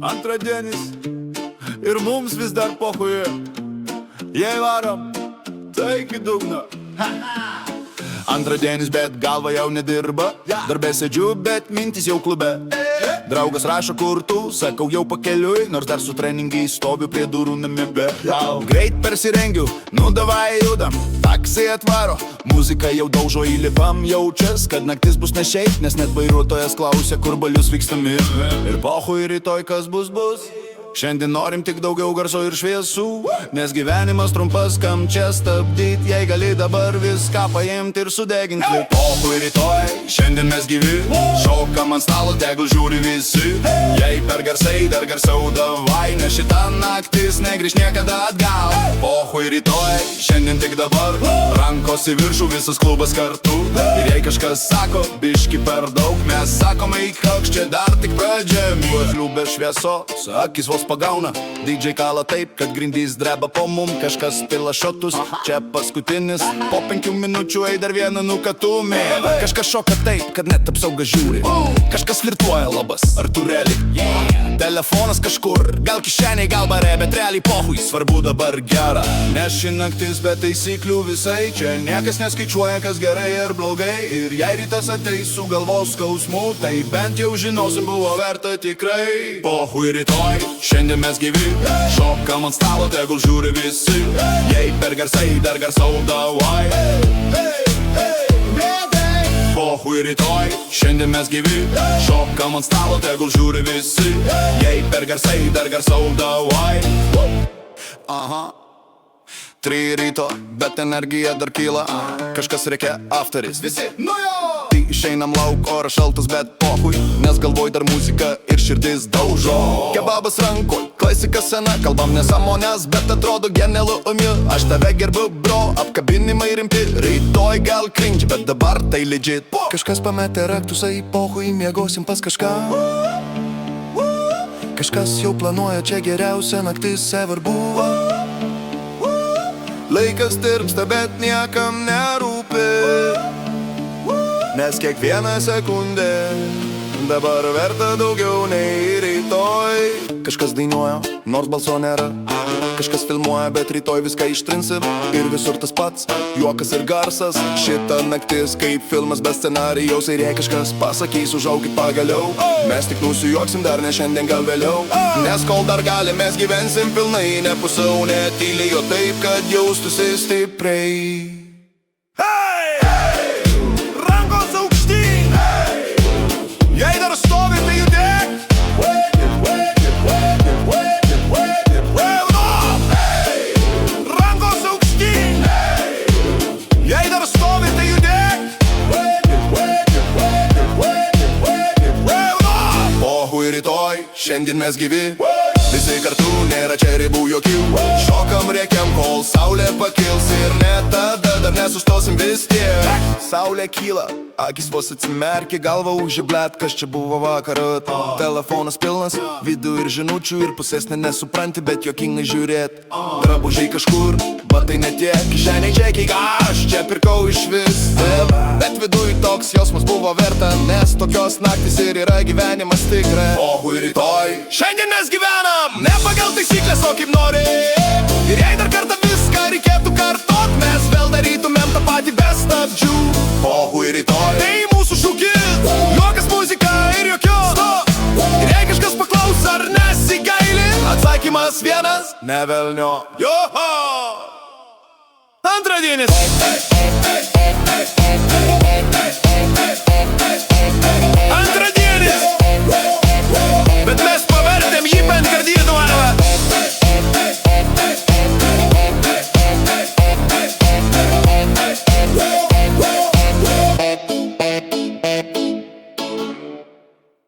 Antradienis ir mums vis dar pochuji. Jei varom, tai iki dugno. Antradienis, bet galva jau nedirba. Darbe sėdžiu, bet mintis jau klube. Draugas rašo, kur tu, sakau jau pakeliui, nors dar su treningai stoviu prie durų namie. Greit persirengiu, nu davai judam. Taksi atvaro, muzika jau daužo, įlipam, jaučias, kad naktis bus ne šiaip, nes net vairuotojas klausia, kur balius vykstami. Ir pochui rytoj kas bus. Šiandien norim tik daugiau garso ir šviesų, nes gyvenimas trumpas, kam čia stabdyt, jei gali dabar viską paimti ir sudeginti. Pochui rytoj, šiandien mes gyvi, šokam ant stalo, tegul žiūri visi. Jei per garsai, dar garsiau davai, nes šita naktis negrįž niekada atgal. Pochui rytoj, šiandien tik dabar, rankos į viršų, visas klubas kartu. Ir jei kažkas sako, biški per daug, mes sakome, koks čia dar tik pradžia. Mėglių be šviesos, akis vos pagauna, DJ kala taip, kad grindys dreba po mum. Kažkas pila šotus, čia paskutinis, po 5 minučių ei dar vieną nukatumė. Kažkas šoka taip, kad net apsauga žiūri. Kažkas flirtuoja labas, ar tu reali? Telefonas kažkur, gal kišeniai, gal bare, bet realiai pochui, svarbu dabar gera. Nes ši naktis be taisyklių visai, čia niekas neskaičiuoja, kas gerai ar blogai. Ir jei rytas ateis su galvos skausmu, tai bent jau žinosim, buvo verta tikrai. Pochui rytoj, šiandien mes gyvi, šokam ant stalo, tegul žiūri visi. Jei per garsai, dar garsiau davai. Pochui rytoj, šiandien mes gyvi, šokam ant stalo, tegul žiūri visi. Jei per garsai, dar garsiau davai. 3 ryto, bet energija dar kyla. Kažkas reikia afteris, visi nujo! Tai išeinam lauk, oras šaltas, bet pochui, nes galvoj dar muzika ir širdis daužo. Kebabas rankoj, klasika sena, kalbam nesąmonės, bet atrodo genialu umiu. Aš tave gerbiu, bro, apkabinimai rimti. Rytoj gal cringe, bet dabar tai legit. Kažkas pametė raktusą į pochui, miegosim pas kažką. Kažkas jau planuoja, čia geriausia naktis ever buvo. Laikas tirpsta, bet niekam nerūpi, nes kiekviena sekundė dabar verta daugiau nei rytoj. Kažkas dainuoja, nors balso nėra. Kažkas filmuoja, bet rytoj viską ištrinsim. Ir visur tas pats, juokas ir garsas. Šita naktis kaip filmas be scenarijaus. Ir jei kažkas pasakys, užaukit pagaliau. Mes tik nusijuoksim dar ne šiandien, gal vėliau. Nes kol dar gali, mes gyvensim pilnai. Ne pusiau, ne tyliai, o taip, kad jaustųsi stipriai. Rankos aukštyn! Jei dar stovi, tai judėk! Rankos aukštyn! Jei dar stovi, tai judėk! Pochui rytoj, šiandien mes gyvi. Visi kartu, nėra čia ribų jokių. Šokam, rėkiam, kol saulė pakils. Ir net tada dar nesustosim vis tiek. Saulė kyla, akis vos atsimerkia, galva užiblet, kas čia buvo vakarą. Telefonas pilnas, vidų ir žinučių. Ir pusės nesupranti, bet jokingai žiūrėt. Drabužiai kažkur, batai ne tiek. Kišeniai čekiai, aš čia pirkau iš vis. Bet viduj toks jausmas buvo verta, nes tokios naktis ir yra gyvenimas tikra. Pochui rytoj, šiandien mes gyvenam ne pagal taisyklės, o kaip nori. Ir jei dar kartą viską reikėtų kartot, mes vėl darytumėm tą patį be stabdžių. Pochui rytoj, tai mūsų šūkis, juokas, muzika ir jokios. Ir jei kažkas paklaus, ar nesigaili, atsakymas vienas, ne velnio. Joho! Antradienis!